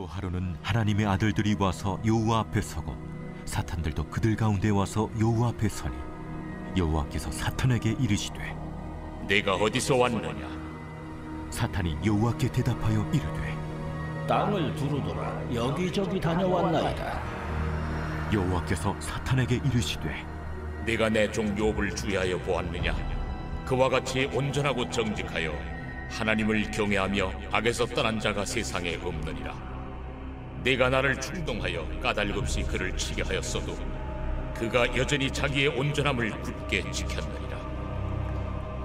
하루는 하나님의 아들들이 와서 여호와 앞에 서고 사탄들도 그들 가운데 와서 여호와 앞에 서니 여호와께서 사탄에게 이르시되 내가 어디서 왔느냐? 사탄이 여호와께 대답하여 이르되 땅을 두루두라 여기저기 다녀왔나이다. 여호와께서 사탄에게 이르시되 네가 내 종 욥을 주의하여 보았느냐? 그와 같이 온전하고 정직하여 하나님을 경외하며 악에서 떠난 자가 세상에 없느니라. 네가 나를 충동하여 까닭없이 그를 치게 하였어도 그가 여전히 자기의 온전함을 굳게 지켰느니라.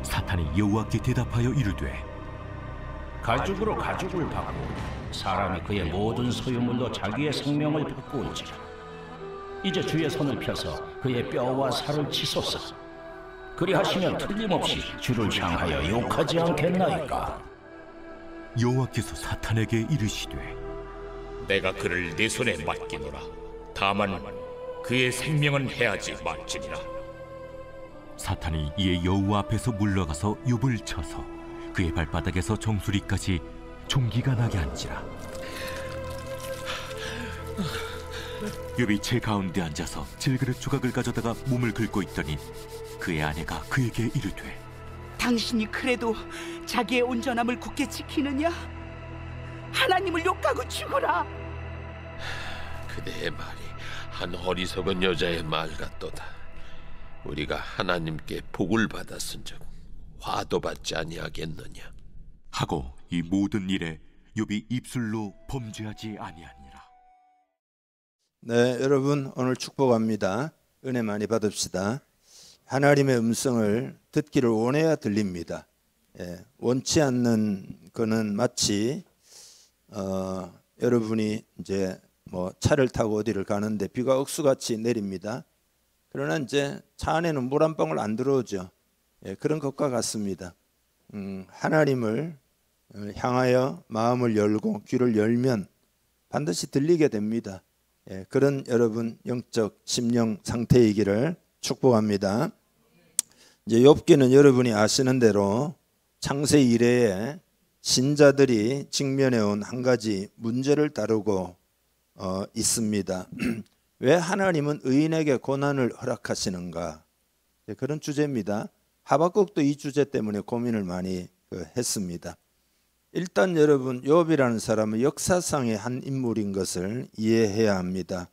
사탄이 여호와께 대답하여 이르되 가죽으로 가죽을 받고 사람이 그의 모든 소유물로 자기의 생명을 바꾸온지라. 이제 주의 손을 펴서 그의 뼈와 살을 치소서. 그리하시면 틀림없이 주를 향하여 욕하지 않겠나이까? 여호와께서 사탄에게 이르시되 내가 그를 내 손에 맡기노라. 다만 그의 생명은 해하지 말지니라. 사탄이 이에 여호와 앞에서 물러가서 욥을 쳐서 그의 발바닥에서 정수리까지 종기가 나게 한지라. 욥이 제 가운데 앉아서 질그릇 조각을 가져다가 몸을 긁고 있더니 그의 아내가 그에게 이르되 당신이 그래도 자기의 온전함을 굳게 지키느냐? 하나님을 욕하고 죽으라. 그대의 말이 한 어리석은 여자의 말 같도다. 우리가 하나님께 복을 받았은즉 화도 받지 아니하겠느냐 하고 이 모든 일에 욥이 입술로 범죄하지 아니하니라. 네, 여러분 오늘 축복합니다. 은혜 많이 받읍시다. 하나님의 음성을 듣기를 원해야 들립니다. 원치 않는 거는 마치 여러분이 이제 뭐 차를 타고 어디를 가는데 비가 억수같이 내립니다. 그러나 이제 차 안에는 물 한 방울 안 들어오죠. 그런 것과 같습니다. 하나님을 향하여 마음을 열고 귀를 열면 반드시 들리게 됩니다. 그런 여러분 영적 심령 상태이기를 축복합니다. 이제 욥기는 여러분이 아시는 대로 창세 이래에 신자들이 직면해 온 한 가지 문제를 다루고 있습니다. 왜 하나님은 의인에게 고난을 허락하시는가? 그런 주제입니다. 하박국도 이 주제 때문에 고민을 많이 했습니다. 일단 여러분 욥이라는 사람은 역사상의 한 인물인 것을 이해해야 합니다.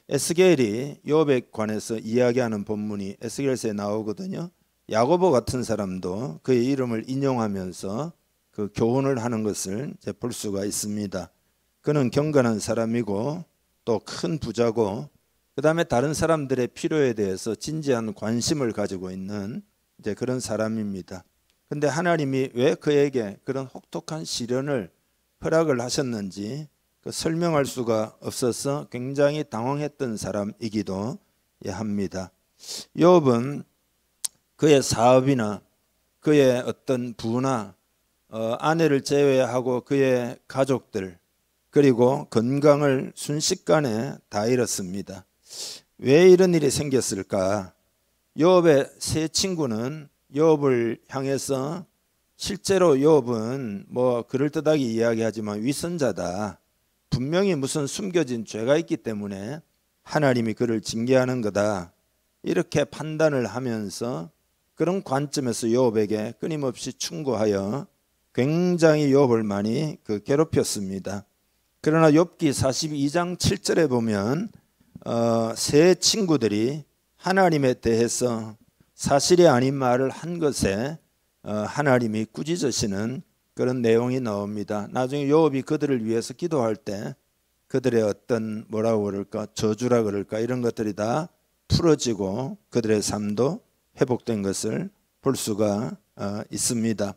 에스겔이 욥에 관해서 이야기하는 본문이 에스겔서에 나오거든요. 야고보 같은 사람도 그의 이름을 인용하면서 그 교훈을 하는 것을 볼 수가 있습니다. 그는 경건한 사람이고 또 큰 부자고 그 다음에 다른 사람들의 필요에 대해서 진지한 관심을 가지고 있는 이제 그런 사람입니다. 근데 하나님이 왜 그에게 그런 혹독한 시련을 허락을 하셨는지 설명할 수가 없어서 굉장히 당황했던 사람이기도 합니다. 욥은 그의 사업이나 그의 어떤 부나 아내를 제외하고 그의 가족들 그리고 건강을 순식간에 다 잃었습니다. 왜 이런 일이 생겼을까? 욥의 세 친구는 욥을 향해서 실제로 욥은 뭐 그럴듯하게 이야기하지만 위선자다. 분명히 무슨 숨겨진 죄가 있기 때문에 하나님이 그를 징계하는 거다. 이렇게 판단을 하면서 그런 관점에서 욥에게 끊임없이 충고하여 굉장히 욥을 많이 괴롭혔습니다. 그러나 욥기 42장 7절에 보면 세 친구들이 하나님에 대해서 사실이 아닌 말을 한 것에 하나님이 꾸짖으시는 그런 내용이 나옵니다. 나중에 욥이 그들을 위해서 기도할 때 그들의 어떤 뭐라고 그럴까 저주라 그럴까 이런 것들이 다 풀어지고 그들의 삶도 회복된 것을 볼 수가 있습니다.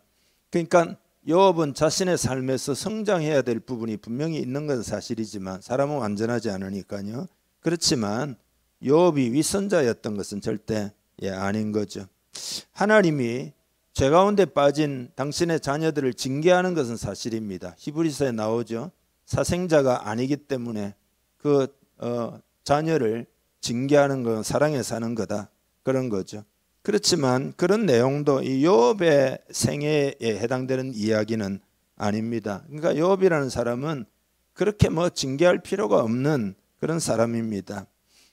그러니까 욥은 자신의 삶에서 성장해야 될 부분이 분명히 있는 건 사실이지만 사람은 완전하지 않으니까요. 그렇지만 욥이 위선자였던 것은 절대 아닌 거죠. 하나님이 죄 가운데 빠진 당신의 자녀들을 징계하는 것은 사실입니다. 히브리서에 나오죠. 사생자가 아니기 때문에 그 자녀를 징계하는 건 사랑에 사는 거다. 그런 거죠. 그렇지만 그런 내용도 이 욥의 생애에 해당되는 이야기는 아닙니다. 그러니까 욥이라는 사람은 그렇게 뭐 징계할 필요가 없는 그런 사람입니다.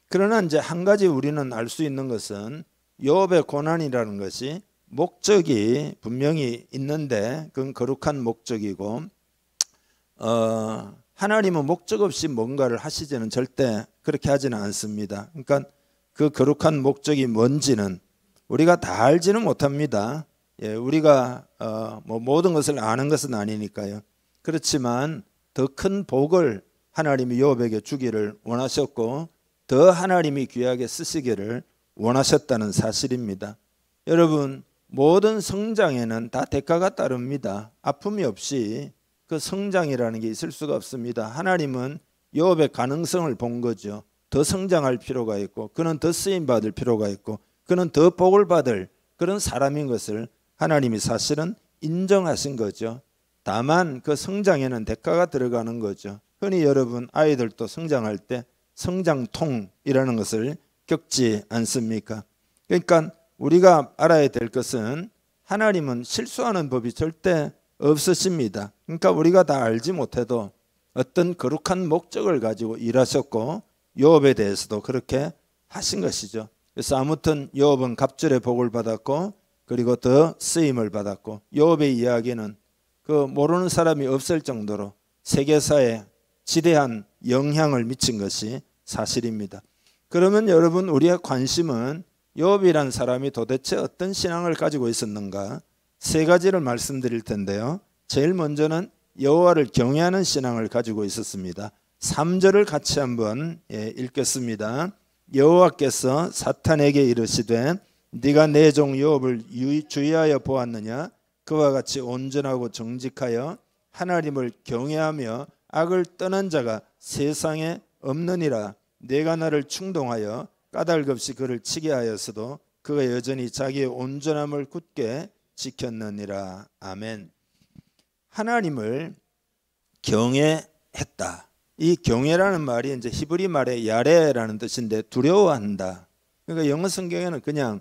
그러나 이제 한 가지 우리는 알 수 있는 것은 욥의 고난이라는 것이 목적이 분명히 있는데 그건 거룩한 목적이고 하나님은 목적 없이 뭔가를 하시지는 절대 그렇게 하지는 않습니다. 그러니까 그 거룩한 목적이 뭔지는 우리가 다 알지는 못합니다. 예, 우리가 뭐 모든 것을 아는 것은 아니니까요. 그렇지만 더 큰 복을 하나님이 욥에게 주기를 원하셨고 더 하나님이 귀하게 쓰시기를 원하셨다는 사실입니다. 여러분, 모든 성장에는 다 대가가 따릅니다. 아픔이 없이 그 성장이라는 게 있을 수가 없습니다. 하나님은 욥의 가능성을 본 거죠. 더 성장할 필요가 있고 그는 더 쓰임 받을 필요가 있고 그는 더 복을 받을 그런 사람인 것을 하나님이 사실은 인정하신 거죠. 다만 그 성장에는 대가가 들어가는 거죠. 흔히 여러분 아이들도 성장할 때 성장통이라는 것을 겪지 않습니까? 그러니까 우리가 알아야 될 것은 하나님은 실수하는 법이 절대 없으십니다. 그러니까 우리가 다 알지 못해도 어떤 거룩한 목적을 가지고 일하셨고 욥에 대해서도 그렇게 하신 것이죠. 그래서 아무튼 욥은 갑절의 복을 받았고 그리고 더 쓰임을 받았고 욥의 이야기는 그 모르는 사람이 없을 정도로 세계사에 지대한 영향을 미친 것이 사실입니다. 그러면 여러분 우리의 관심은 욥이란 사람이 도대체 어떤 신앙을 가지고 있었는가 세 가지를 말씀드릴 텐데요. 제일 먼저는 여호와를 경외하는 신앙을 가지고 있었습니다. 3절을 같이 한번 읽겠습니다. 여호와께서 사탄에게 이르시되 네가 내 종 욥을 주의하여 보았느냐 그와 같이 온전하고 정직하여 하나님을 경외하며 악을 떠난 자가 세상에 없느니라. 내가 나를 충동하여 까닭 없이 그를 치게 하였어도 그가 여전히 자기의 온전함을 굳게 지켰느니라. 아멘. 하나님을 경외했다. 이 경외라는 말이 이제 히브리 말의 야레라는 뜻인데 두려워한다. 그러니까 영어 성경에는 그냥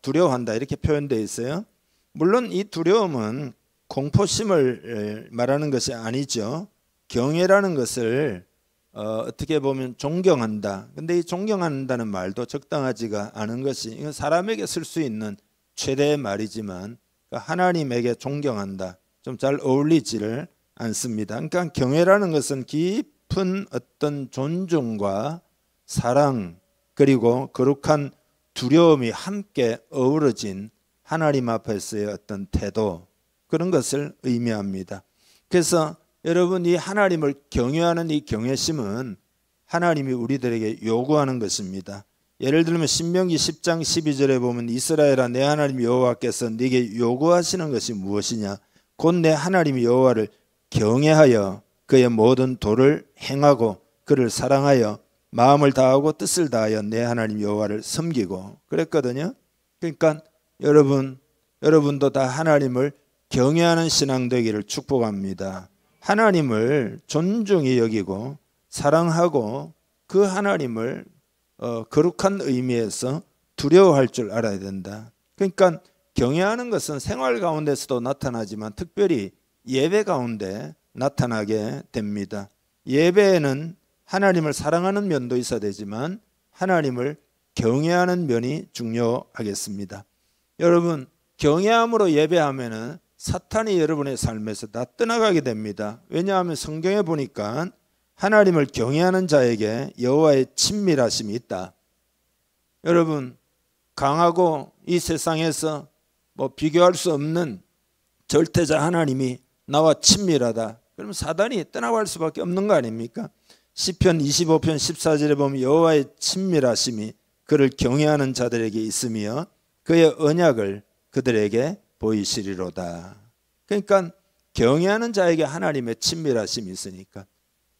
두려워한다 이렇게 표현되어 있어요. 물론 이 두려움은 공포심을 말하는 것이 아니죠. 경외라는 것을 어떻게 보면 존경한다. 근데 이 존경한다는 말도 적당하지가 않은 것이 이건 사람에게 쓸 수 있는 최대의 말이지만 하나님에게 존경한다. 좀 잘 어울리지를 않습니다. 그러니까 경외라는 것은 깊은 어떤 존중과 사랑 그리고 거룩한 두려움이 함께 어우러진 하나님 앞에서의 어떤 태도 그런 것을 의미합니다. 그래서 여러분 이 하나님을 경외하는 이 경외심은 하나님이 우리들에게 요구하는 것입니다. 예를 들면 신명기 10장 12절에 보면 이스라엘아 내 하나님 여호와께서 네게 요구하시는 것이 무엇이냐 곧 내 하나님 여호와를 경외하여 그의 모든 도를 행하고 그를 사랑하여 마음을 다하고 뜻을 다하여 내 하나님 여호와를 섬기고 그랬거든요. 그러니까 여러분도 다 하나님을 경외하는 신앙 되기를 축복합니다. 하나님을 존중히 여기고 사랑하고 그 하나님을 거룩한 의미에서 두려워할 줄 알아야 된다. 그러니까 경외하는 것은 생활 가운데서도 나타나지만 특별히 예배 가운데 나타나게 됩니다. 예배에는 하나님을 사랑하는 면도 있어야 되지만 하나님을 경외하는 면이 중요하겠습니다. 여러분 경외함으로 예배하면은 사탄이 여러분의 삶에서 다 떠나가게 됩니다. 왜냐하면 성경에 보니까 하나님을 경외하는 자에게 여호와의 친밀하심이 있다. 여러분 강하고 이 세상에서 뭐 비교할 수 없는 절대자 하나님이 나와 친밀하다. 그러면 사단이 떠나갈 수밖에 없는 거 아닙니까? 시편 25편 14절에 보면 여호와의 친밀하심이 그를 경외하는 자들에게 있으며 그의 언약을 그들에게 보이시리로다. 그러니까 경외하는 자에게 하나님의 친밀하심이 있으니까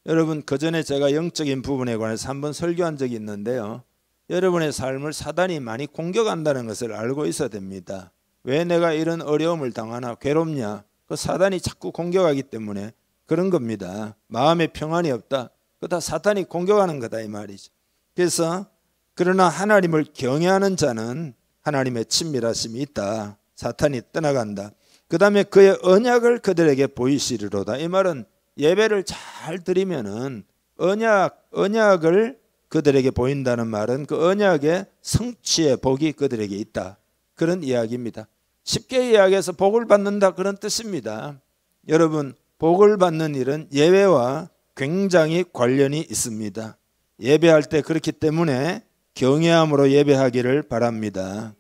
여러분 그전에 제가 영적인 부분에 관해서 한번 설교한 적이 있는데요. 여러분의 삶을 사단이 많이 공격한다는 것을 알고 있어야 됩니다. 왜 내가 이런 어려움을 당하나 괴롭냐 그 사단이 자꾸 공격하기 때문에 그런 겁니다. 마음에 평안이 없다 그거 다 사탄이 공격하는 거다 이 말이죠. 그래서 그러나 하나님을 경외하는 자는 하나님의 친밀하심이 있다. 사탄이 떠나간다. 그 다음에 그의 언약을 그들에게 보이시리로다. 이 말은 예배를 잘 드리면은 언약을 그들에게 보인다는 말은 그 언약의 성취의 복이 그들에게 있다, 그런 이야기입니다. 쉽게 이야기해서 복을 받는다, 그런 뜻입니다. 여러분, 복을 받는 일은 예배와 굉장히 관련이 있습니다. 예배할 때 그렇기 때문에 경외함으로 예배하기를 바랍니다.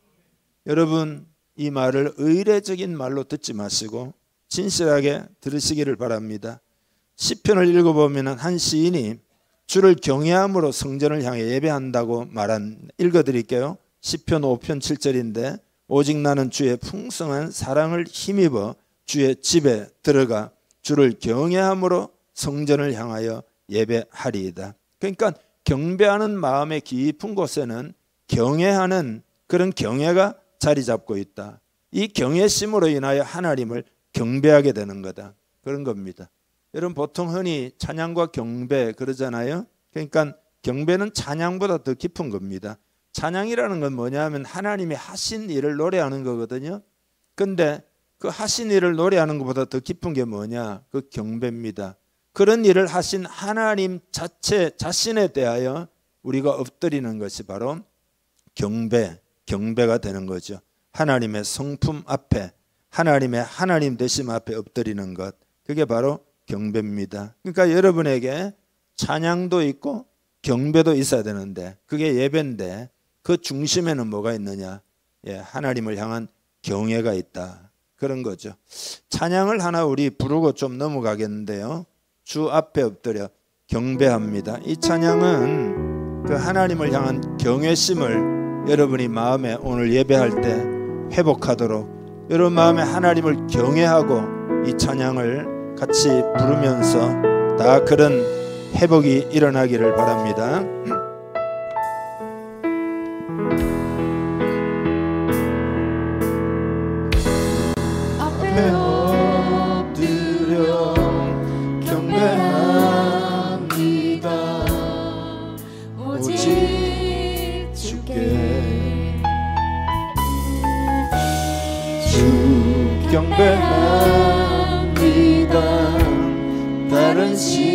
여러분, 이 말을 의례적인 말로 듣지 마시고 진실하게 들으시기를 바랍니다. 시편을 읽어보면 한 시인이 주를 경외함으로 성전을 향해 예배한다고 읽어드릴게요. 시편 5편 7절인데 오직 나는 주의 풍성한 사랑을 힘입어 주의 집에 들어가 주를 경외함으로 성전을 향하여 예배하리이다. 그러니까 경배하는 마음의 깊은 곳에는 경외하는 그런 경외가 자리 잡고 있다. 이 경외심으로 인하여 하나님을 경배하게 되는 거다, 그런 겁니다. 여러분, 보통 흔히 찬양과 경배 그러잖아요. 그러니까 경배는 찬양보다 더 깊은 겁니다. 찬양이라는 건 뭐냐면 하나님이 하신 일을 노래하는 거거든요. 근데 그 하신 일을 노래하는 것보다 더 깊은 게 뭐냐? 그 경배입니다. 그런 일을 하신 하나님 자신에 대하여 우리가 엎드리는 것이 바로 경배가 되는 거죠. 하나님의 성품 앞에, 하나님의 하나님 되심 앞에 엎드리는 것, 그게 바로 경배입니다. 그러니까 여러분에게 찬양도 있고 경배도 있어야 되는데 그게 예배인데 그 중심에는 뭐가 있느냐? 하나님을 향한 경외가 있다, 그런 거죠. 찬양을 하나 우리 부르고 좀 넘어가겠는데요. 주 앞에 엎드려 경배합니다. 이 찬양은 그 하나님을 향한 경외심을 여러분이 마음에 오늘 예배할 때 회복하도록, 여러분 마음에 하나님을 경외하고 이 찬양을 같이 부르면서 다 그런 회복이 일어나기를 바랍니다. 앞에 엎드려 경배합니다. 오직 주께 주 경배합니다. 다른 신하니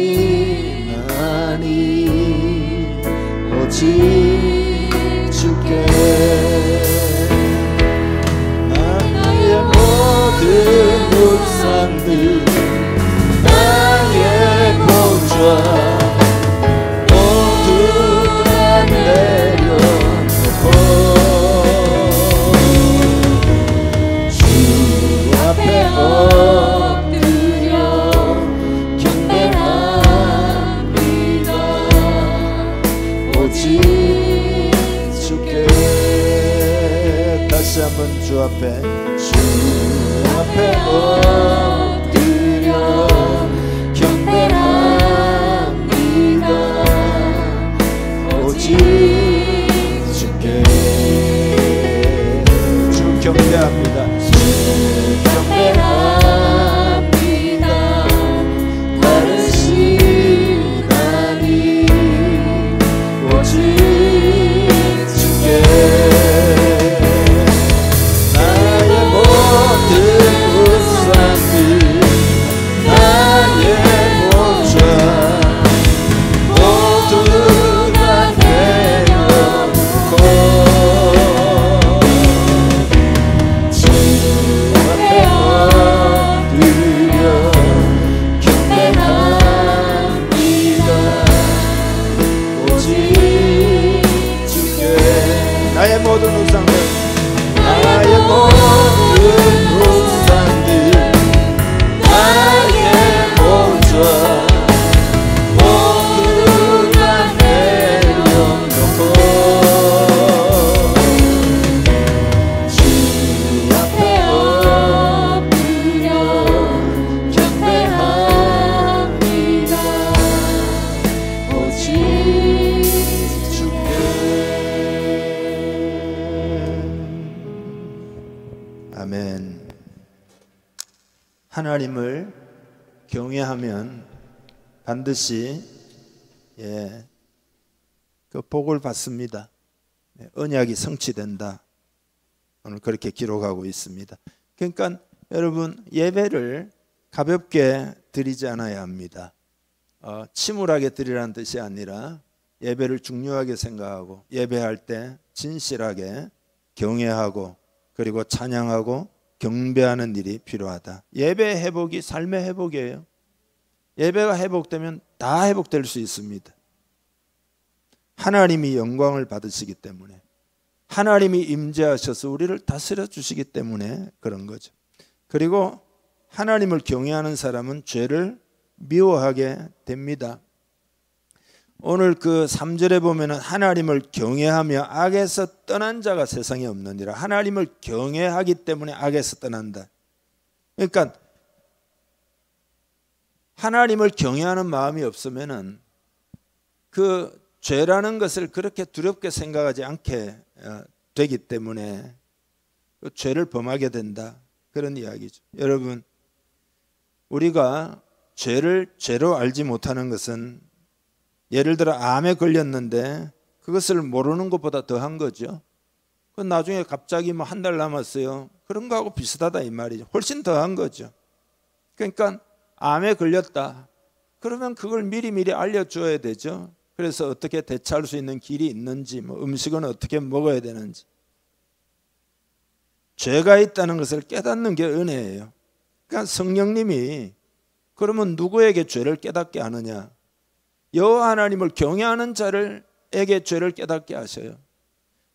오직 주께 나의 모든 우상들 나의 보좌 모두 다 내려놓고 주 앞에 엎드려 경배합니다. 오직 주께 다시 한번 주 앞에 엎드려 경배합니다. 오직 주께 주 경배합니다. 주 경배합니다. 다른 신하니 오직 주께 나의 모든 우상들 나의 보좌 모두 다 내려놓고 주 앞에 엎드려 경배합니다. 오직 주께 나의 모든 우상들 나의 모든 우상들 나의 보좌 모두 다 내려놓고 주 앞에 엎드려 경배합니다. 오직 주께 아멘. 하나님을 경외하면 반드시 그 복을 받습니다. 언약이 성취된다. 오늘 그렇게 기록하고 있습니다. 그러니까 여러분 예배를 가볍게 드리지 않아야 합니다. 침울하게 드리라는 뜻이 아니라 예배를 중요하게 생각하고 예배할 때 진실하게 경외하고 그리고 찬양하고 경배하는 일이 필요하다. 예배 회복이 삶의 회복이에요. 예배가 회복되면 다 회복될 수 있습니다. 하나님이 영광을 받으시기 때문에, 하나님이 임재하셔서 우리를 다스려 주시기 때문에 그런 거죠. 그리고 하나님을 경외하는 사람은 죄를 미워하게 됩니다. 오늘 그 3절에 보면은 하나님을 경외하며 악에서 떠난 자가 세상에 없느니라. 하나님을 경외하기 때문에 악에서 떠난다. 그러니까 하나님을 경외하는 마음이 없으면은 그 죄라는 것을 그렇게 두렵게 생각하지 않게 되기 때문에 그 죄를 범하게 된다. 그런 이야기죠. 여러분, 우리가 죄를 죄로 알지 못하는 것은 예를 들어 암에 걸렸는데 그것을 모르는 것보다 더한 거죠. 그 나중에 갑자기 뭐 한 달 남았어요. 그런 거하고 비슷하다 이 말이죠. 훨씬 더한 거죠. 그러니까 암에 걸렸다. 그러면 그걸 미리미리 알려줘야 되죠. 그래서 어떻게 대처할 수 있는 길이 있는지, 뭐 음식은 어떻게 먹어야 되는지. 죄가 있다는 것을 깨닫는 게 은혜예요. 그러니까 성령님이 그러면 누구에게 죄를 깨닫게 하느냐? 여호와 하나님을 경외하는 자들에게 죄를 깨닫게 하셔요.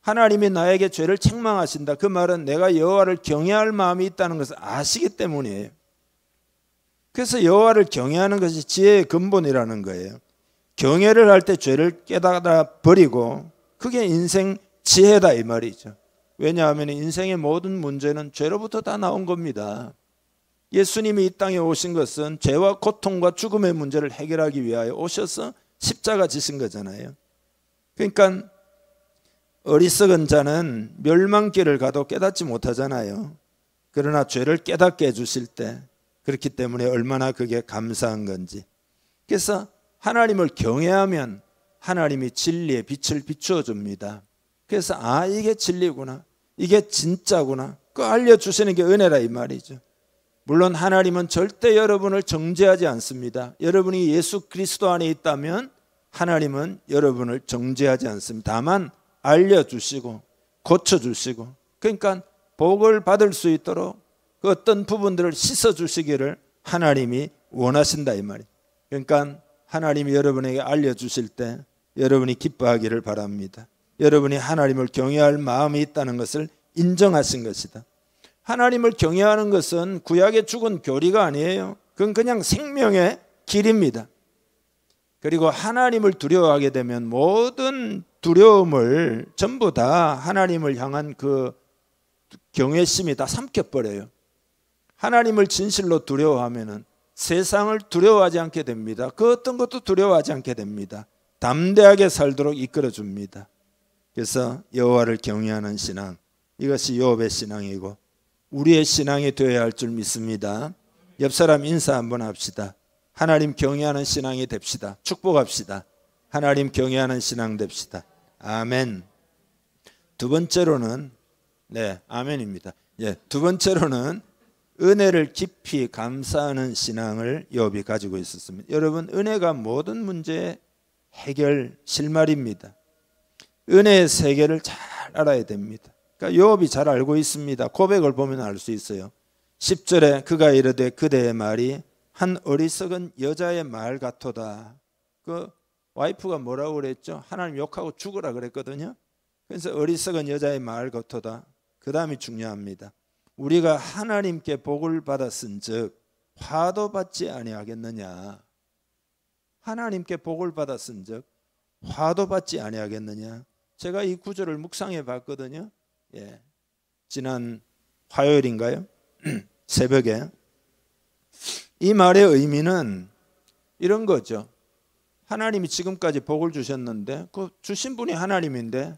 하나님이 나에게 죄를 책망하신다. 그 말은 내가 여호와를 경외할 마음이 있다는 것을 아시기 때문이에요. 그래서 여호와를 경외하는 것이 지혜의 근본이라는 거예요. 경외를 할 때 죄를 깨닫아 버리고 그게 인생 지혜다 이 말이죠. 왜냐하면 인생의 모든 문제는 죄로부터 다 나온 겁니다. 예수님이 이 땅에 오신 것은 죄와 고통과 죽음의 문제를 해결하기 위하여 오셔서 십자가 지신 거잖아요. 그러니까 어리석은 자는 멸망길을 가도 깨닫지 못하잖아요. 그러나 죄를 깨닫게 해주실 때 그렇기 때문에 얼마나 그게 감사한 건지. 그래서 하나님을 경외하면 하나님이 진리의 빛을 비추어 줍니다. 그래서 이게 진리구나, 이게 진짜구나, 그거 알려주시는 게 은혜라 이 말이죠. 물론 하나님은 절대 여러분을 정죄하지 않습니다. 여러분이 예수 그리스도 안에 있다면 하나님은 여러분을 정죄하지 않습니다. 다만 알려주시고 고쳐주시고, 그러니까 복을 받을 수 있도록 그 어떤 부분들을 씻어주시기를 하나님이 원하신다 이 말이에요. 그러니까 하나님이 여러분에게 알려주실 때 여러분이 기뻐하기를 바랍니다. 여러분이 하나님을 경외할 마음이 있다는 것을 인정하신 것이다. 하나님을 경외하는 것은 구약의 죽은 교리가 아니에요. 그건 그냥 생명의 길입니다. 그리고 하나님을 두려워하게 되면 모든 두려움을 전부 다 하나님을 향한 그 경외심이 다 삼켜버려요. 하나님을 진실로 두려워하면은 세상을 두려워하지 않게 됩니다. 그 어떤 것도 두려워하지 않게 됩니다. 담대하게 살도록 이끌어줍니다. 그래서 여호와를 경외하는 신앙, 이것이 욥의 신앙이고 우리의 신앙이 되어야 할 줄 믿습니다. 옆 사람 인사 한번 합시다. 하나님 경외하는 신앙이 됩시다. 축복합시다. 하나님 경외하는 신앙 됩시다. 아멘. 두 번째로는 아멘입니다. 두 번째로는 은혜를 깊이 감사하는 신앙을 욥이 가지고 있었습니다. 여러분, 은혜가 모든 문제의 해결 실마리입니다. 은혜의 세계를 잘 알아야 됩니다. 그러니까 욥이 잘 알고 있습니다. 고백을 보면 알 수 있어요. 10절에 그가 이르되 그대의 말이 한 어리석은 여자의 말 같도다. 그 와이프가 뭐라고 그랬죠? 하나님 욕하고 죽으라 그랬거든요. 그래서 어리석은 여자의 말 같도다. 그 다음이 중요합니다. 우리가 하나님께 복을 받았은즉 화도 받지 아니하겠느냐. 하나님께 복을 받았은즉 화도 받지 아니하겠느냐. 제가 이 구절을 묵상해 봤거든요. 지난 화요일인가요? 새벽에. 이 말의 의미는 이런 거죠. 하나님이 지금까지 복을 주셨는데 그 주신 분이 하나님인데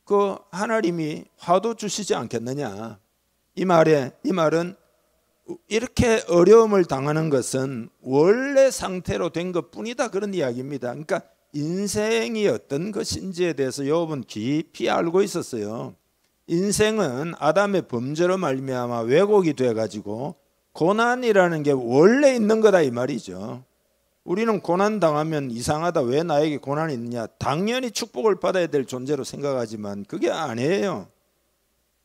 그 하나님이 화도 주시지 않겠느냐. 이 말은 이렇게 어려움을 당하는 것은 원래 상태로 된 것뿐이다, 그런 이야기입니다. 그러니까 인생이 어떤 것인지에 대해서 욥은 깊이 알고 있었어요. 인생은 아담의 범죄로 말미암아 왜곡이 돼가지고 고난이라는 게 원래 있는 거다 이 말이죠. 우리는 고난 당하면 이상하다, 왜 나에게 고난이 있느냐, 당연히 축복을 받아야 될 존재로 생각하지만 그게 아니에요.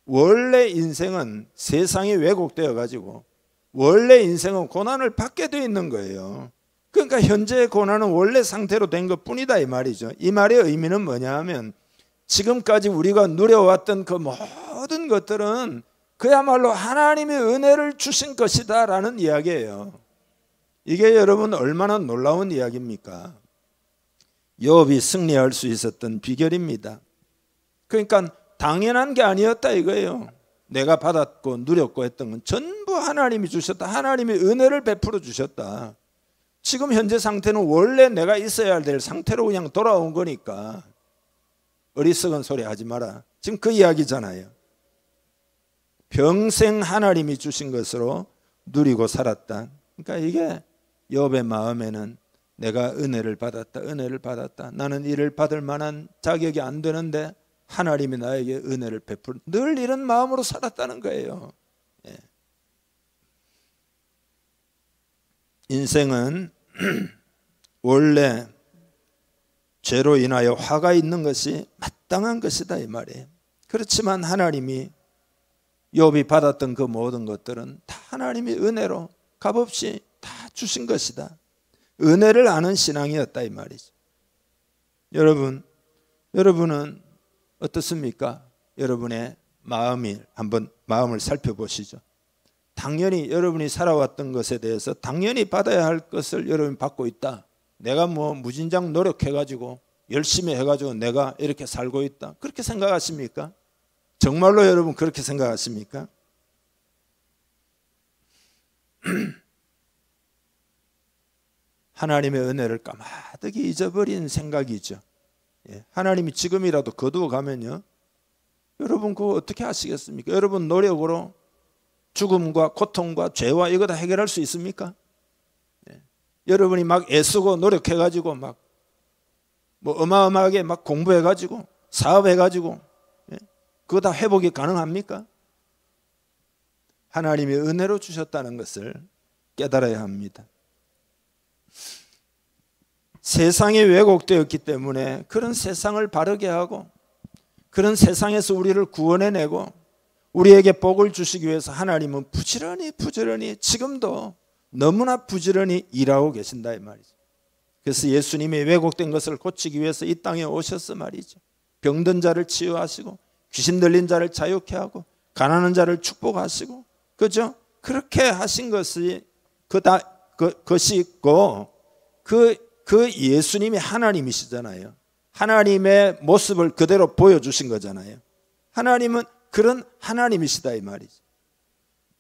원래 인생은 세상이 왜곡되어 가지고 원래 인생은 고난을 받게 되어 있는 거예요. 그러니까 현재의 고난은 원래 상태로 된 것뿐이다 이 말이죠. 이 말의 의미는 뭐냐 하면 지금까지 우리가 누려왔던 그 모든 것들은 그야말로 하나님의 은혜를 주신 것이다 라는 이야기예요. 이게 여러분 얼마나 놀라운 이야기입니까? 욥이 승리할 수 있었던 비결입니다. 그러니까 당연한 게 아니었다 이거예요. 내가 받았고 누렸고 했던 건 전부 하나님이 주셨다. 하나님이 은혜를 베풀어 주셨다. 지금 현재 상태는 원래 내가 있어야 될 상태로 그냥 돌아온 거니까 어리석은 소리 하지 마라. 지금 그 이야기잖아요. 평생 하나님이 주신 것으로 누리고 살았다. 그러니까 이게 욥의 마음에는 내가 은혜를 받았다. 은혜를 받았다. 나는 이를 받을 만한 자격이 안 되는데 하나님이 나에게 은혜를 베풀, 늘 이런 마음으로 살았다는 거예요. 예. 인생은 원래 죄로 인하여 화가 있는 것이 마땅한 것이다 이 말이에요. 그렇지만 하나님이 욥이 받았던 그 모든 것들은 다 하나님이 은혜로 값없이 다 주신 것이다. 은혜를 아는 신앙이었다 이 말이죠. 여러분은 어떻습니까? 여러분의 마음이 한번 마음을 살펴보시죠. 당연히 여러분이 살아왔던 것에 대해서 당연히 받아야 할 것을 여러분이 받고 있다. 내가 뭐 무진장 노력해가지고 열심히 해가지고 내가 이렇게 살고 있다. 그렇게 생각하십니까? 정말로 여러분 그렇게 생각하십니까? 하나님의 은혜를 까마득히 잊어버린 생각이죠. 하나님이 지금이라도 거두어 가면요, 여러분 그거 어떻게 하시겠습니까? 여러분 노력으로 죽음과 고통과 죄와 이거 다 해결할 수 있습니까? 여러분이 막 애쓰고 노력해가지고 막 뭐 어마어마하게 막 공부해가지고 사업해가지고 그거 다 회복이 가능합니까? 하나님이 은혜로 주셨다는 것을 깨달아야 합니다. 세상이 왜곡되었기 때문에 그런 세상을 바르게 하고 그런 세상에서 우리를 구원해내고 우리에게 복을 주시기 위해서 하나님은 부지런히 지금도 너무나 부지런히 일하고 계신다 이 말이죠. 그래서 예수님이 왜곡된 것을 고치기 위해서 이 땅에 오셔서 말이죠. 병든 자를 치유하시고 귀신 들린 자를 자유케 하고 가난한 자를 축복하시고, 그죠? 그렇게 하신 것이 것이 있고 그 예수님이 하나님이시잖아요. 하나님의 모습을 그대로 보여주신 거잖아요. 하나님은 그런 하나님이시다 이 말이죠.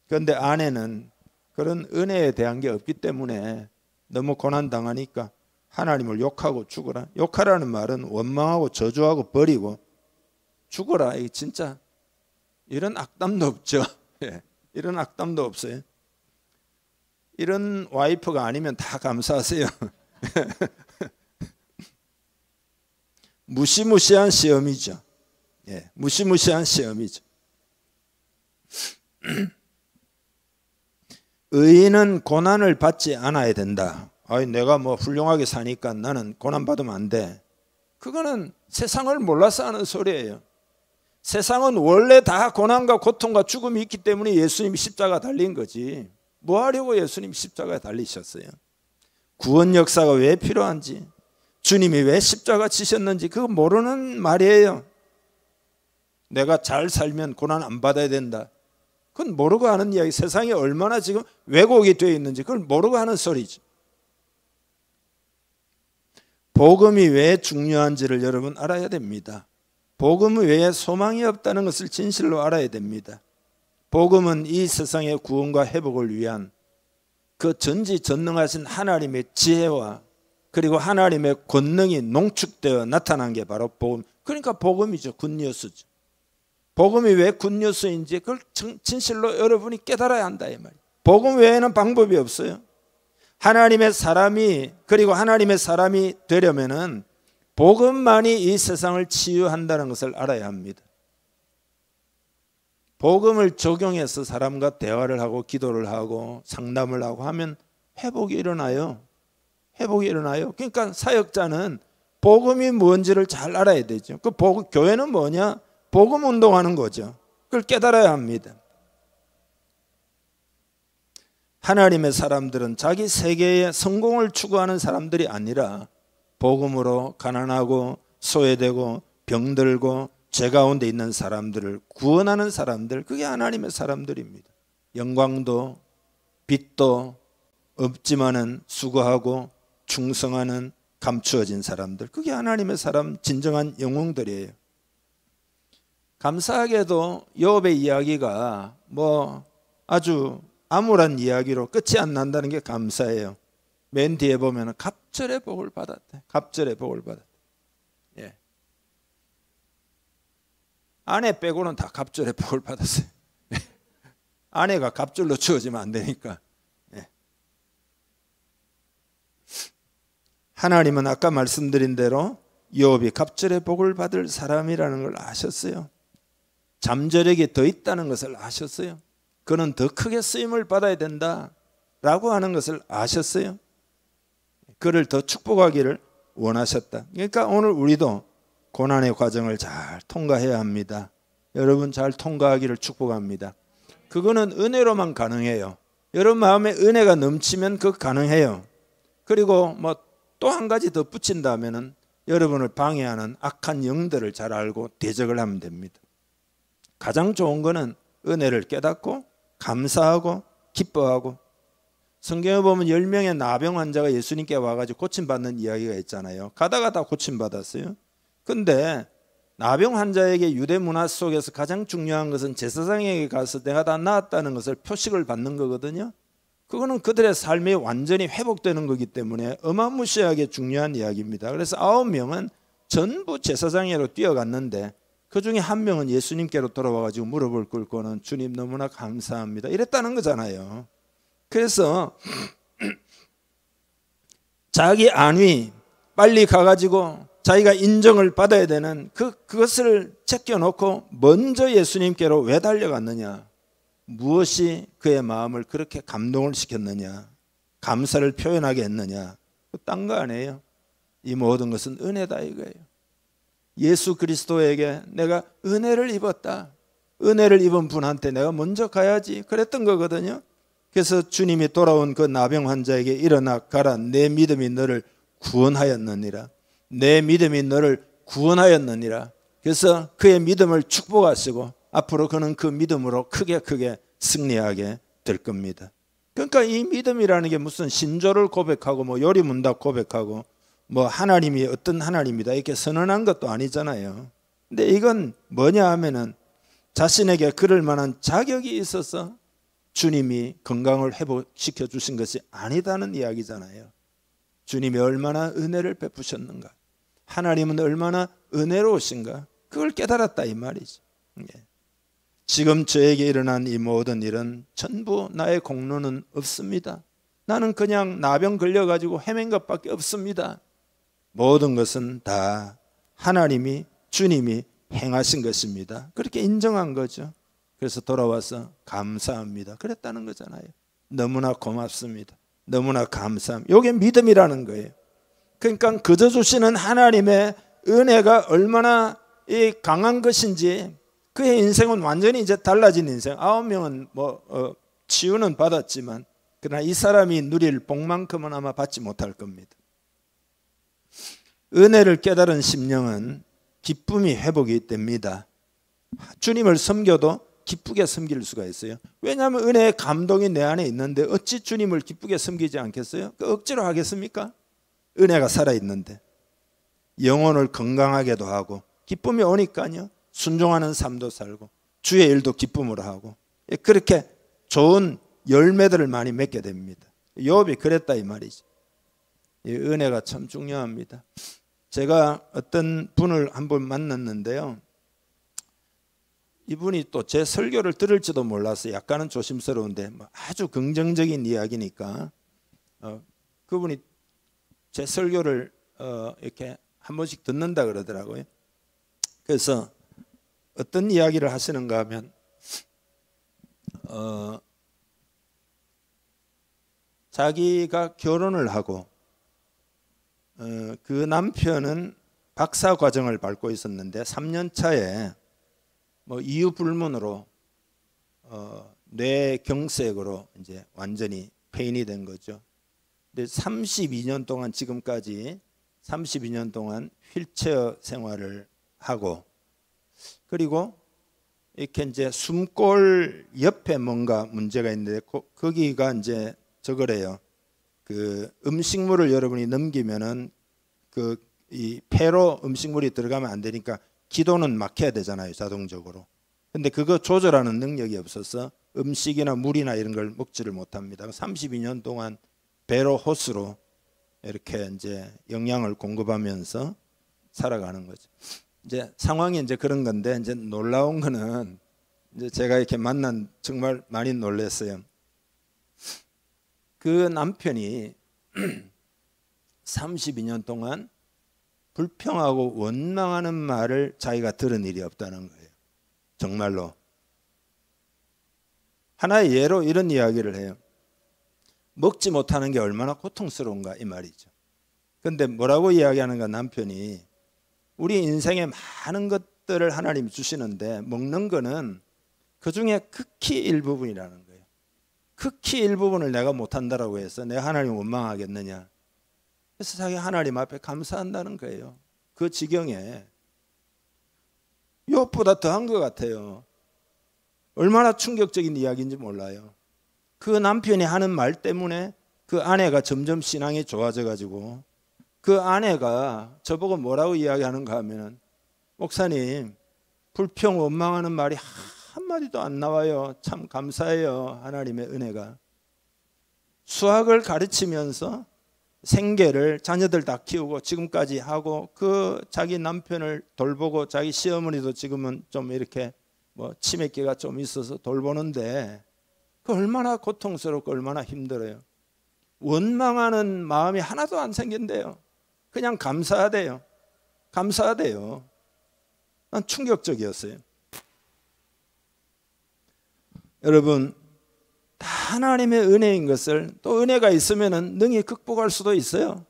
그런데 안에는 그런 은혜에 대한 게 없기 때문에 너무 고난당하니까 하나님을 욕하고 죽어라. 욕하라는 말은 원망하고 저주하고 버리고 죽어라. 이 진짜 이런 악담도 없죠. 이런 악담도 없어요. 이런 와이프가 아니면 다 감사하세요. 무시무시한 시험이죠. 무시무시한 시험이죠. 의인은 고난을 받지 않아야 된다. 내가 뭐 훌륭하게 사니까 나는 고난 받으면 안 돼. 그거는 세상을 몰라서 하는 소리예요. 세상은 원래 다 고난과 고통과 죽음이 있기 때문에 예수님이 십자가 달린 거지. 뭐 하려고 예수님이 십자가에 달리셨어요? 구원 역사가 왜 필요한지, 주님이 왜 십자가 지셨는지 그거 모르는 말이에요. 내가 잘 살면 고난 안 받아야 된다. 그건 모르고 하는 이야기. 세상이 얼마나 지금 왜곡이 되어 있는지 그걸 모르고 하는 소리지. 복음이 왜 중요한지를 여러분 알아야 됩니다. 복음 외에 소망이 없다는 것을 진실로 알아야 됩니다. 복음은 이 세상의 구원과 회복을 위한 그 전지전능하신 하나님의 지혜와 그리고 하나님의 권능이 농축되어 나타난 게 바로 복음. 그러니까 복음이죠. 굿뉴스죠. 복음이 왜 굿뉴스인지 그걸 진실로 여러분이 깨달아야 한다 이 말이에요. 복음 외에는 방법이 없어요. 하나님의 사람이 그리고 하나님의 사람이 되려면은 복음만이 이 세상을 치유한다는 것을 알아야 합니다. 복음을 적용해서 사람과 대화를 하고 기도를 하고 상담을 하고 하면 회복이 일어나요. 회복이 일어나요. 그러니까 사역자는 복음이 뭔지를 잘 알아야 되죠. 그 교회는 뭐냐? 복음 운동하는 거죠. 그걸 깨달아야 합니다. 하나님의 사람들은 자기 세계의 성공을 추구하는 사람들이 아니라 복음으로 가난하고 소외되고 병들고 죄 가운데 있는 사람들을 구원하는 사람들, 그게 하나님의 사람들입니다. 영광도 빛도 없지만은 수고하고 충성하는 감추어진 사람들, 그게 하나님의 사람, 진정한 영웅들이에요. 감사하게도 욥의 이야기가 뭐 아주 암울한 이야기로 끝이 안 난다는 게 감사해요. 맨 뒤에 보면 갑절의 복을 받았대. 갑절의 복을 받았대. 예. 아내 빼고는 다 갑절의 복을 받았어요. 아내가 갑절로 주어지면 안 되니까. 예. 하나님은 아까 말씀드린 대로 욥이 갑절의 복을 받을 사람이라는 걸 아셨어요. 잠재력이 더 있다는 것을 아셨어요. 그는 더 크게 쓰임을 받아야 된다라고 하는 것을 아셨어요. 그를 더 축복하기를 원하셨다. 그러니까 오늘 우리도 고난의 과정을 잘 통과해야 합니다. 여러분 잘 통과하기를 축복합니다. 그거는 은혜로만 가능해요. 여러분 마음에 은혜가 넘치면 그거 가능해요. 그리고 뭐 또 한 가지 더 붙인다면은 여러분을 방해하는 악한 영들을 잘 알고 대적을 하면 됩니다. 가장 좋은 거는 은혜를 깨닫고 감사하고 기뻐하고. 성경에 보면 10명의 나병 환자가 예수님께 와가지고 고침받는 이야기가 있잖아요. 가다가 다 고침받았어요. 근데 나병 환자에게 유대 문화 속에서 가장 중요한 것은 제사장에게 가서 내가 다 나았다는 것을 표식을 받는 거거든요. 그거는 그들의 삶이 완전히 회복되는 거기 때문에 어마무시하게 중요한 이야기입니다. 그래서 9명은 전부 제사장에로 뛰어갔는데 그 중에 한 명은 예수님께로 돌아와가지고 무릎을 꿇고는 주님 너무나 감사합니다 이랬다는 거잖아요. 그래서 자기 안위 빨리 가가지고 자기가 인정을 받아야 되는 그것을 제껴놓고 먼저 예수님께로 왜 달려갔느냐? 무엇이 그의 마음을 그렇게 감동을 시켰느냐? 감사를 표현하게 했느냐? 딴 거 아니에요. 이 모든 것은 은혜다 이거예요. 예수 그리스도에게 내가 은혜를 입었다. 은혜를 입은 분한테 내가 먼저 가야지 그랬던 거거든요. 그래서 주님이 돌아온 그 나병 환자에게 일어나 가라. 내 믿음이 너를 구원하였느니라. 내 믿음이 너를 구원하였느니라. 그래서 그의 믿음을 축복하시고 앞으로 그는 그 믿음으로 크게 승리하게 될 겁니다. 그러니까 이 믿음이라는 게 무슨 신조를 고백하고 뭐 요리문답 고백하고 뭐 하나님이 어떤 하나님이다 이렇게 선언한 것도 아니잖아요. 근데 이건 뭐냐 하면은 자신에게 그럴 만한 자격이 있어서 주님이 건강을 회복시켜 주신 것이 아니다는 이야기잖아요. 주님이 얼마나 은혜를 베푸셨는가, 하나님은 얼마나 은혜로우신가, 그걸 깨달았다 이 말이죠. 지금 저에게 일어난 이 모든 일은 전부 나의 공로는 없습니다. 나는 그냥 나병 걸려가지고 헤맨 것밖에 없습니다. 모든 것은 다 하나님이 주님이 행하신 것입니다. 그렇게 인정한 거죠. 그래서 돌아와서 감사합니다 그랬다는 거잖아요. 너무나 고맙습니다. 너무나 감사합니다. 이게 믿음이라는 거예요. 그러니까 그저 주시는 하나님의 은혜가 얼마나 강한 것인지 그의 인생은 완전히 이제 달라진 인생. 9명은 치유는 받았지만 그러나 이 사람이 누릴 복만큼은 아마 받지 못할 겁니다. 은혜를 깨달은 심령은 기쁨이 회복이 됩니다. 주님을 섬겨도 기쁘게 섬길 수가 있어요. 왜냐하면 은혜의 감동이 내 안에 있는데 어찌 주님을 기쁘게 섬기지 않겠어요? 억지로 하겠습니까? 은혜가 살아있는데. 영혼을 건강하게도 하고 기쁨이 오니까요. 순종하는 삶도 살고 주의 일도 기쁨으로 하고 그렇게 좋은 열매들을 많이 맺게 됩니다. 욥이 그랬다 이 말이죠. 이 은혜가 참 중요합니다. 제가 어떤 분을 한번 만났는데요. 이분이 또 제 설교를 들을지도 몰랐어요. 약간은 조심스러운데 아주 긍정적인 이야기니까 그분이 제 설교를 이렇게 한 번씩 듣는다 그러더라고요. 그래서 어떤 이야기를 하시는가 하면 자기가 결혼을 하고 그 남편은 박사 과정을 밟고 있었는데 3년 차에 뭐 이유 불문으로 뇌경색으로 이제 완전히 폐인이 된 거죠. 근데 32년 동안 지금까지 32년 동안 휠체어 생활을 하고 그리고 이렇게 이제 숨골 옆에 뭔가 문제가 있는데 거기가 이제 저거래요. 그 음식물을 여러분이 넘기면은 이 폐로 음식물이 들어가면 안 되니까 기도는 막혀야 되잖아요, 자동적으로. 근데 그거 조절하는 능력이 없어서 음식이나 물이나 이런 걸 먹지를 못합니다. 32년 동안 배로 호스로 이렇게 이제 영양을 공급하면서 살아가는 거죠. 이제 상황이 이제 그런 건데 이제 놀라운 거는 이제 제가 이렇게 만난 정말 많이 놀랐어요. 그 남편이 32년 동안 불평하고 원망하는 말을 자기가 들은 일이 없다는 거예요. 정말로. 하나의 예로 이런 이야기를 해요. 먹지 못하는 게 얼마나 고통스러운가 이 말이죠. 그런데 뭐라고 이야기하는가 남편이 우리 인생에 많은 것들을 하나님이 주시는데 먹는 거는 그중에 극히 일부분이라는 거예요. 극히 일부분을 내가 못한다라고 해서 내가 하나님 원망하겠느냐. 그래서 자기 하나님 앞에 감사한다는 거예요. 그 지경에 욥보다 더한 것 같아요. 얼마나 충격적인 이야기인지 몰라요. 그 남편이 하는 말 때문에 그 아내가 점점 신앙이 좋아져 가지고 그 아내가 저보고 뭐라고 이야기하는가 하면 목사님 불평 원망하는 말이 한마디도 안 나와요. 참 감사해요. 하나님의 은혜가. 수학을 가르치면서 생계를 자녀들 다 키우고 지금까지 하고 그 자기 남편을 돌보고 자기 시어머니도 지금은 좀 이렇게 뭐 치매기가 좀 있어서 돌보는데 그 얼마나 고통스럽고 얼마나 힘들어요. 원망하는 마음이 하나도 안 생긴대요. 그냥 감사하대요. 감사하대요. 난 충격적이었어요. 여러분 다 하나님의 은혜인 것을 또 은혜가 있으면 능히 극복할 수도 있어요.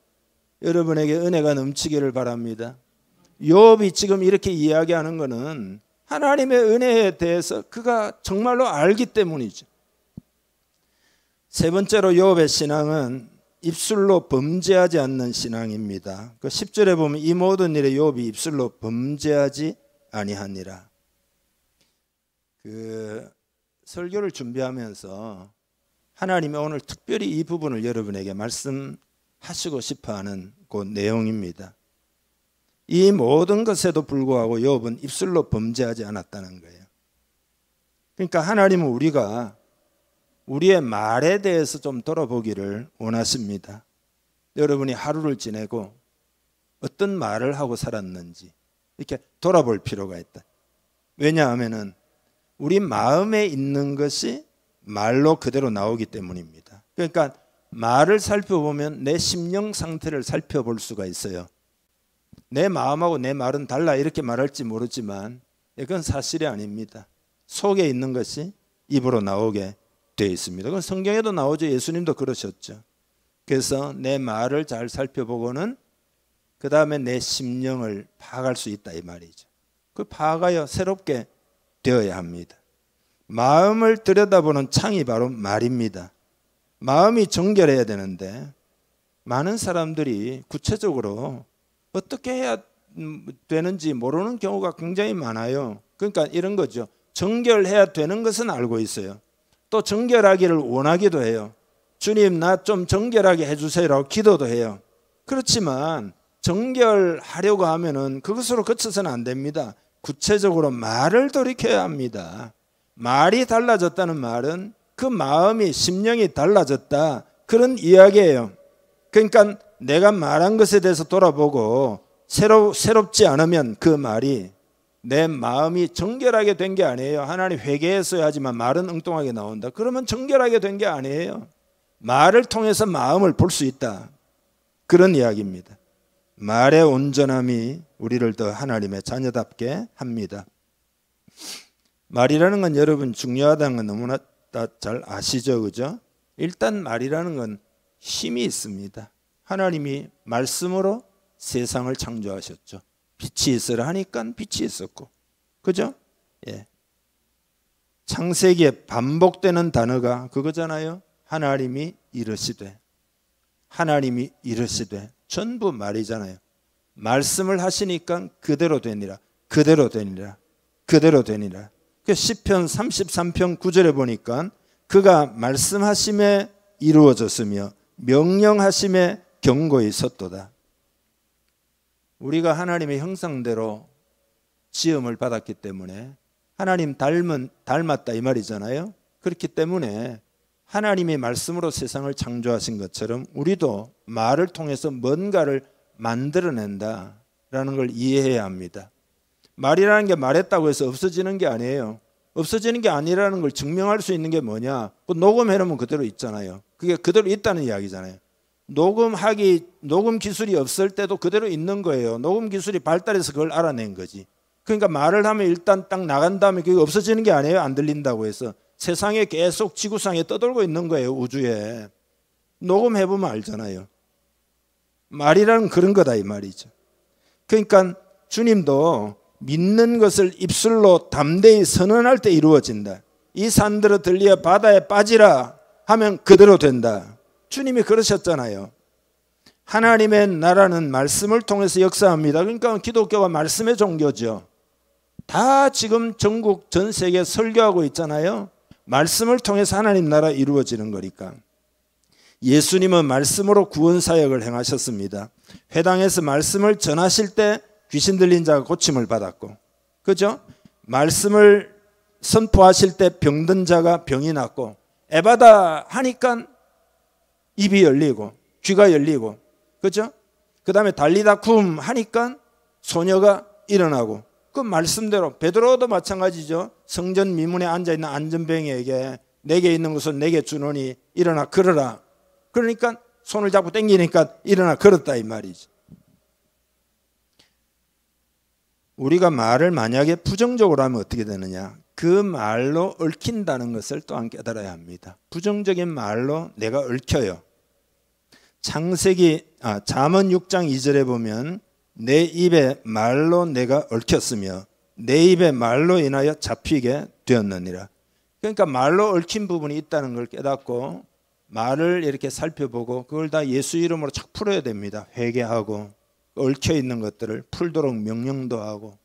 여러분에게 은혜가 넘치기를 바랍니다. 욥이 지금 이렇게 이야기하는 것은 하나님의 은혜에 대해서 그가 정말로 알기 때문이죠. 세 번째로 욥의 신앙은 입술로 범죄하지 않는 신앙입니다. 그 10절에 보면 이 모든 일에 욥이 입술로 범죄하지 아니하니라. 그 설교를 준비하면서 하나님이 오늘 특별히 이 부분을 여러분에게 말씀하시고 싶어하는 그 내용입니다. 이 모든 것에도 불구하고 욥은 입술로 범죄하지 않았다는 거예요. 그러니까 하나님은 우리가 우리의 말에 대해서 좀 돌아보기를 원하십니다. 여러분이 하루를 지내고 어떤 말을 하고 살았는지 이렇게 돌아볼 필요가 있다. 왜냐하면은 우리 마음에 있는 것이 말로 그대로 나오기 때문입니다. 그러니까 말을 살펴보면 내 심령 상태를 살펴볼 수가 있어요. 내 마음하고 내 말은 달라 이렇게 말할지 모르지만 이건 사실이 아닙니다. 속에 있는 것이 입으로 나오게 되어 있습니다. 그건 성경에도 나오죠. 예수님도 그러셨죠. 그래서 내 말을 잘 살펴보고는 그 다음에 내 심령을 파악할 수 있다 이 말이죠. 그 파악하여 새롭게 되어야 합니다. 마음을 들여다보는 창이 바로 말입니다. 마음이 정결해야 되는데 많은 사람들이 구체적으로 어떻게 해야 되는지 모르는 경우가 굉장히 많아요. 그러니까 이런 거죠. 정결해야 되는 것은 알고 있어요. 또 정결하기를 원하기도 해요. 주님 나 좀 정결하게 해주세요라고 기도도 해요. 그렇지만 정결하려고 하면은 그것으로 그쳐서는 안 됩니다. 구체적으로 말을 돌이켜야 합니다. 말이 달라졌다는 말은 그 마음이 심령이 달라졌다 그런 이야기예요. 그러니까 내가 말한 것에 대해서 돌아보고 새롭지 않으면 그 말이 내 마음이 정결하게 된 게 아니에요. 하나님 회개했어야 하지만 말은 엉뚱하게 나온다. 그러면 정결하게 된 게 아니에요. 말을 통해서 마음을 볼 수 있다. 그런 이야기입니다. 말의 온전함이 우리를 더 하나님의 자녀답게 합니다. 말이라는 건 여러분 중요하다는 건 너무나 다 잘 아시죠, 그죠? 일단 말이라는 건 힘이 있습니다. 하나님이 말씀으로 세상을 창조하셨죠. 빛이 있으라 하니까 빛이 있었고, 그죠? 예. 창세기에 반복되는 단어가 그거잖아요. 하나님이 이르시되, 하나님이 이르시되, 전부 말이잖아요. 말씀을 하시니까 그대로 되니라, 그대로 되니라, 그대로 되니라. 그 시편 33편 9절에 보니까 그가 말씀하심에 이루어졌으며 명령하심에 경고히 섰도다. 우리가 하나님의 형상대로 지음을 받았기 때문에 하나님 닮았다 이 말이잖아요. 그렇기 때문에 하나님의 말씀으로 세상을 창조하신 것처럼 우리도 말을 통해서 뭔가를 만들어낸다라는 걸 이해해야 합니다. 말이라는 게 말했다고 해서 없어지는 게 아니에요. 없어지는 게 아니라는 걸 증명할 수 있는 게 뭐냐? 녹음해놓으면 그대로 있잖아요. 그게 그대로 있다는 이야기잖아요. 녹음 기술이 없을 때도 그대로 있는 거예요. 녹음 기술이 발달해서 그걸 알아낸 거지. 그러니까 말을 하면 일단 딱 나간 다음에 그게 없어지는 게 아니에요. 안 들린다고 해서. 세상에 계속 지구상에 떠돌고 있는 거예요. 우주에. 녹음해보면 알잖아요. 말이라는 그런 거다 이 말이죠. 그러니까 주님도 믿는 것을 입술로 담대히 선언할 때 이루어진다. 이 산들어 들리어 바다에 빠지라 하면 그대로 된다. 주님이 그러셨잖아요. 하나님의 나라는 말씀을 통해서 역사합니다. 그러니까 기독교가 말씀의 종교죠. 다 지금 전국 전 세계 설교하고 있잖아요. 말씀을 통해서 하나님 나라 이루어지는 거니까. 예수님은 말씀으로 구원 사역을 행하셨습니다. 회당에서 말씀을 전하실 때 귀신 들린 자가 고침을 받았고, 그죠? 말씀을 선포하실 때 병든 자가 병이 났고, 에바다 하니까 입이 열리고 귀가 열리고, 그죠? 그 다음에 달리다 쿰 하니까 소녀가 일어나고, 그 말씀대로 베드로도 마찬가지죠. 성전 미문에 앉아있는 안전병에게 내게 있는 것은 내게 주노니 일어나 걸어라. 그러니까 손을 잡고 당기니까 일어나 걸었다 이 말이죠. 우리가 말을 만약에 부정적으로 하면 어떻게 되느냐? 그 말로 얽힌다는 것을 또한 깨달아야 합니다. 부정적인 말로 내가 얽혀요. 잠언 6장 2절에 보면 내 입에 말로 내가 얽혔으며 내 입에 말로 인하여 잡히게 되었느니라. 그러니까 말로 얽힌 부분이 있다는 걸 깨닫고 말을 이렇게 살펴보고 그걸 다 예수 이름으로 착 풀어야 됩니다. 회개하고 얽혀 있는 것들을 풀도록 명령도 하고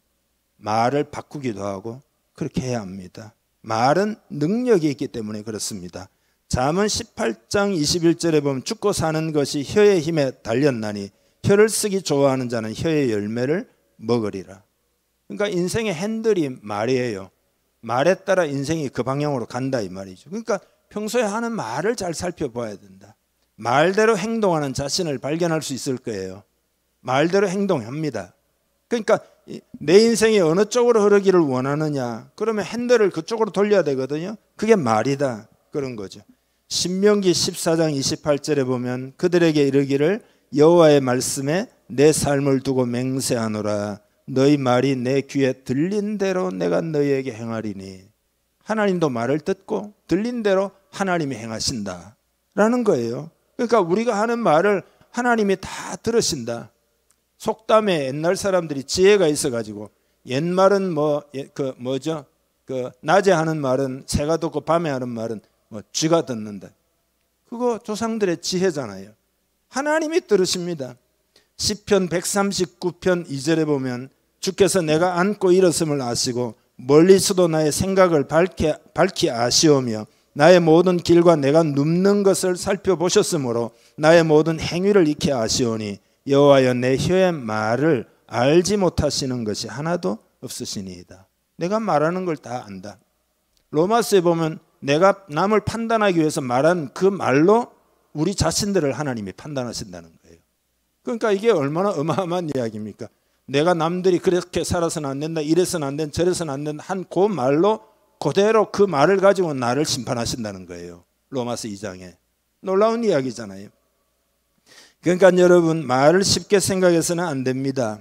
말을 바꾸기도 하고 그렇게 해야 합니다. 말은 능력이 있기 때문에 그렇습니다. 잠언 18장 21절에 보면 죽고 사는 것이 혀의 힘에 달렸나니 혀를 쓰기 좋아하는 자는 혀의 열매를 먹으리라. 그러니까 인생의 핸들이 말이에요. 말에 따라 인생이 그 방향으로 간다 이 말이죠. 그러니까 평소에 하는 말을 잘 살펴봐야 된다. 말대로 행동하는 자신을 발견할 수 있을 거예요. 말대로 행동합니다. 그러니까 내 인생이 어느 쪽으로 흐르기를 원하느냐, 그러면 핸들을 그쪽으로 돌려야 되거든요. 그게 말이다 그런 거죠. 신명기 14장 28절에 보면 그들에게 이르기를 여호와의 말씀에 내 삶을 두고 맹세하노라. 너희 말이 내 귀에 들린 대로 내가 너희에게 행하리니. 하나님도 말을 듣고 들린 대로 하나님이 행하신다 라는 거예요. 그러니까 우리가 하는 말을 하나님이 다 들으신다. 속담에 옛날 사람들이 지혜가 있어가지고 옛말은 낮에 하는 말은 새가 듣고 밤에 하는 말은 쥐가 듣는다. 그거 조상들의 지혜잖아요. 하나님이 들으십니다. 시편 139편 2절에 보면 주께서 내가 앉고 일었음을 아시고 멀리서도 나의 생각을 밝히 아시오며 나의 모든 길과 내가 눕는 것을 살펴보셨으므로 나의 모든 행위를 익히 아시오니 여호와여 내 혀의 말을 알지 못하시는 것이 하나도 없으시니이다. 내가 말하는 걸 다 안다. 로마서에 보면 내가 남을 판단하기 위해서 말한 그 말로 우리 자신들을 하나님이 판단하신다는 거예요. 그러니까 이게 얼마나 어마어마한 이야기입니까? 내가 남들이 그렇게 살아서는 안 된다, 이래서는 안 된다, 저래서는 안 된다 한 그 말로 그대로 그 말을 가지고 나를 심판하신다는 거예요. 로마서 2장에. 놀라운 이야기잖아요. 그러니까 여러분 말을 쉽게 생각해서는 안 됩니다.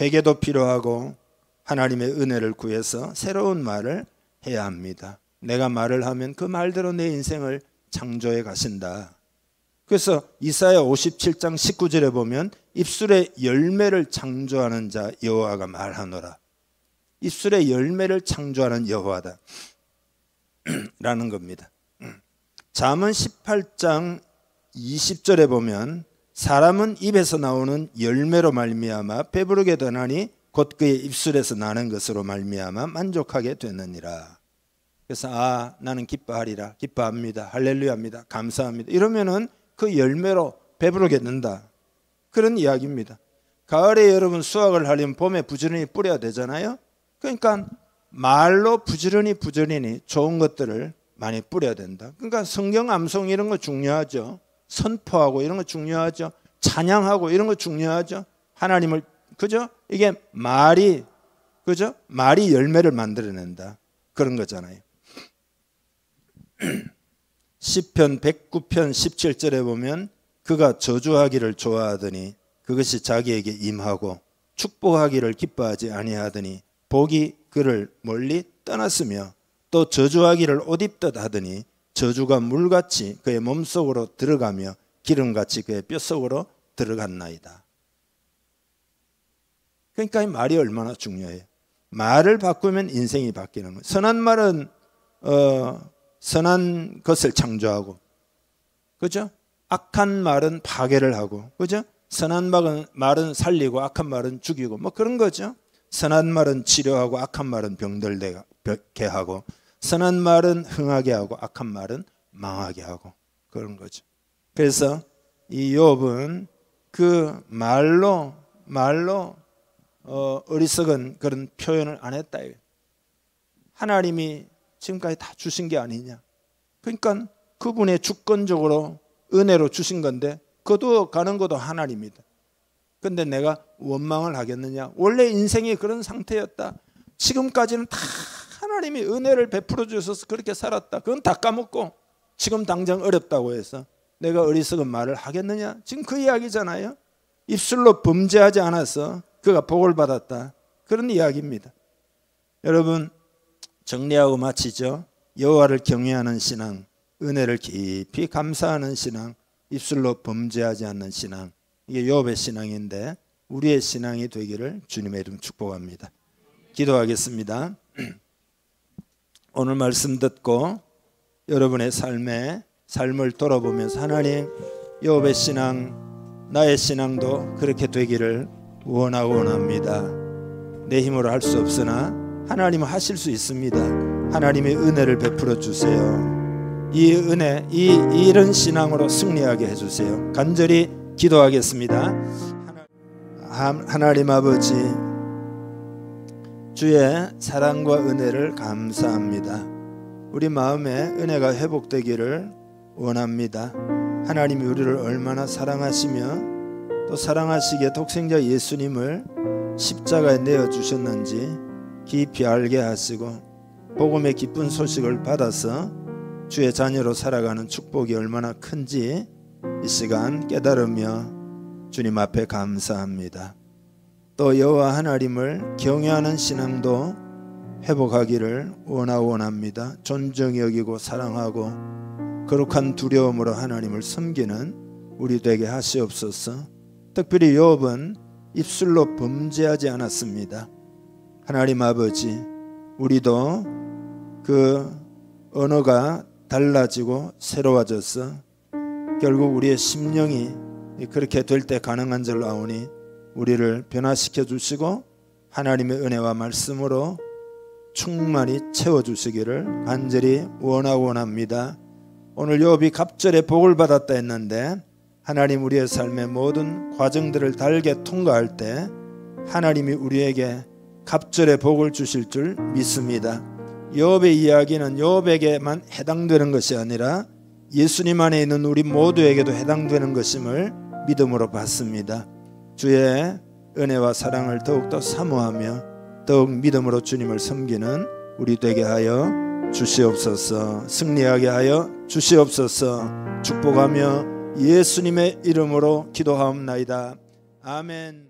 회개도 필요하고 하나님의 은혜를 구해서 새로운 말을 해야 합니다. 내가 말을 하면 그 말대로 내 인생을 창조해 가신다. 그래서 이사야 57장 19절에 보면 입술의 열매를 창조하는 자 여호와가 말하노라. 입술의 열매를 창조하는 여호와다 라는 겁니다. 잠언 18장 20절에 보면 사람은 입에서 나오는 열매로 말미암아 배부르게 되나니 곧 그의 입술에서 나는 것으로 말미암아 만족하게 되느니라. 그래서 나는 기뻐하리라, 기뻐합니다, 할렐루야입니다, 감사합니다 이러면은 그 열매로 배부르게 된다, 그런 이야기입니다. 가을에 여러분 수확을 하려면 봄에 부지런히 뿌려야 되잖아요. 그러니까 말로 부지런히 좋은 것들을 많이 뿌려야 된다. 그러니까 성경 암송 이런 거 중요하죠. 선포하고 이런 거 중요하죠. 찬양하고 이런 거 중요하죠. 하나님을, 그죠? 이게 말이, 그죠? 말이 열매를 만들어낸다, 그런 거잖아요. 시편 109편 17절에 보면 그가 저주하기를 좋아하더니 그것이 자기에게 임하고 축복하기를 기뻐하지 아니하더니 복이 그를 멀리 떠났으며 또 저주하기를 옷 입듯 하더니 저주가 물같이 그의 몸속으로 들어가며 기름같이 그의 뼛속으로 들어갔나이다. 그러니까 이 말이 얼마나 중요해요. 말을 바꾸면 인생이 바뀌는 거예요. 선한 말은 선한 것을 창조하고, 그죠? 악한 말은 파괴를 하고, 그죠? 선한 말은 살리고 악한 말은 죽이고, 뭐 그런 거죠. 선한 말은 치료하고 악한 말은 병들게 하고, 선한 말은 흥하게 하고 악한 말은 망하게 하고, 그런 거죠. 그래서 이 욥은 그 말로 어리석은 그런 표현을 안 했다. 하나님이 지금까지 다 주신 게 아니냐. 그러니까 그분의 주권적으로 은혜로 주신 건데 거두어가는 것도 하나님이다. 근데 내가 원망을 하겠느냐. 원래 인생이 그런 상태였다. 지금까지는 다 하나님이 은혜를 베풀어 주셔서 그렇게 살았다. 그건 다 까먹고 지금 당장 어렵다고 해서 내가 어리석은 말을 하겠느냐. 지금 그 이야기잖아요. 입술로 범죄하지 않아서 그가 복을 받았다, 그런 이야기입니다. 여러분, 정리하고 마치죠. 여호와를 경외하는 신앙, 은혜를 깊이 감사하는 신앙, 입술로 범죄하지 않는 신앙, 이게 욥의 신앙인데 우리의 신앙이 되기를 주님의 이름 축복합니다. 기도하겠습니다. 오늘 말씀 듣고 여러분의 삶을 돌아보면서 하나님, 욥의 신앙, 나의 신앙도 그렇게 되기를 원합니다. 내 힘으로 할 수 없으나 하나님은 하실 수 있습니다. 하나님의 은혜를 베풀어 주세요. 이 은혜, 이런 신앙으로 승리하게 해주세요. 간절히 기도하겠습니다. 하나님 아버지, 주의 사랑과 은혜를 감사합니다. 우리 마음에 은혜가 회복되기를 원합니다. 하나님이 우리를 얼마나 사랑하시며 또 사랑하시기에 독생자 예수님을 십자가에 내어주셨는지 깊이 알게 하시고 복음의 기쁜 소식을 받아서 주의 자녀로 살아가는 축복이 얼마나 큰지 이 시간 깨달으며 주님 앞에 감사합니다. 또 여호와 하나님을 경외하는 신앙도 회복하기를 원합니다. 존중히 여기고 사랑하고 거룩한 두려움으로 하나님을 섬기는 우리 되게 하시옵소서. 특별히 욥은 입술로 범죄하지 않았습니다. 하나님 아버지, 우리도 그 언어가 달라지고 새로워져서 결국 우리의 심령이 그렇게 될 때 가능한 줄 아오니 우리를 변화시켜 주시고 하나님의 은혜와 말씀으로 충만히 채워주시기를 간절히 원합니다. 오늘 욥이 갑절에 복을 받았다 했는데 하나님, 우리의 삶의 모든 과정들을 달게 통과할 때 하나님이 우리에게 갑절의 복을 주실 줄 믿습니다. 욥의 이야기는 욥에게만 해당되는 것이 아니라 예수님 안에 있는 우리 모두에게도 해당되는 것임을 믿음으로 받습니다. 주의 은혜와 사랑을 더욱더 사모하며 더욱 믿음으로 주님을 섬기는 우리 되게 하여 주시옵소서. 승리하게 하여 주시옵소서. 축복하며 예수님의 이름으로 기도하옵나이다. 아멘.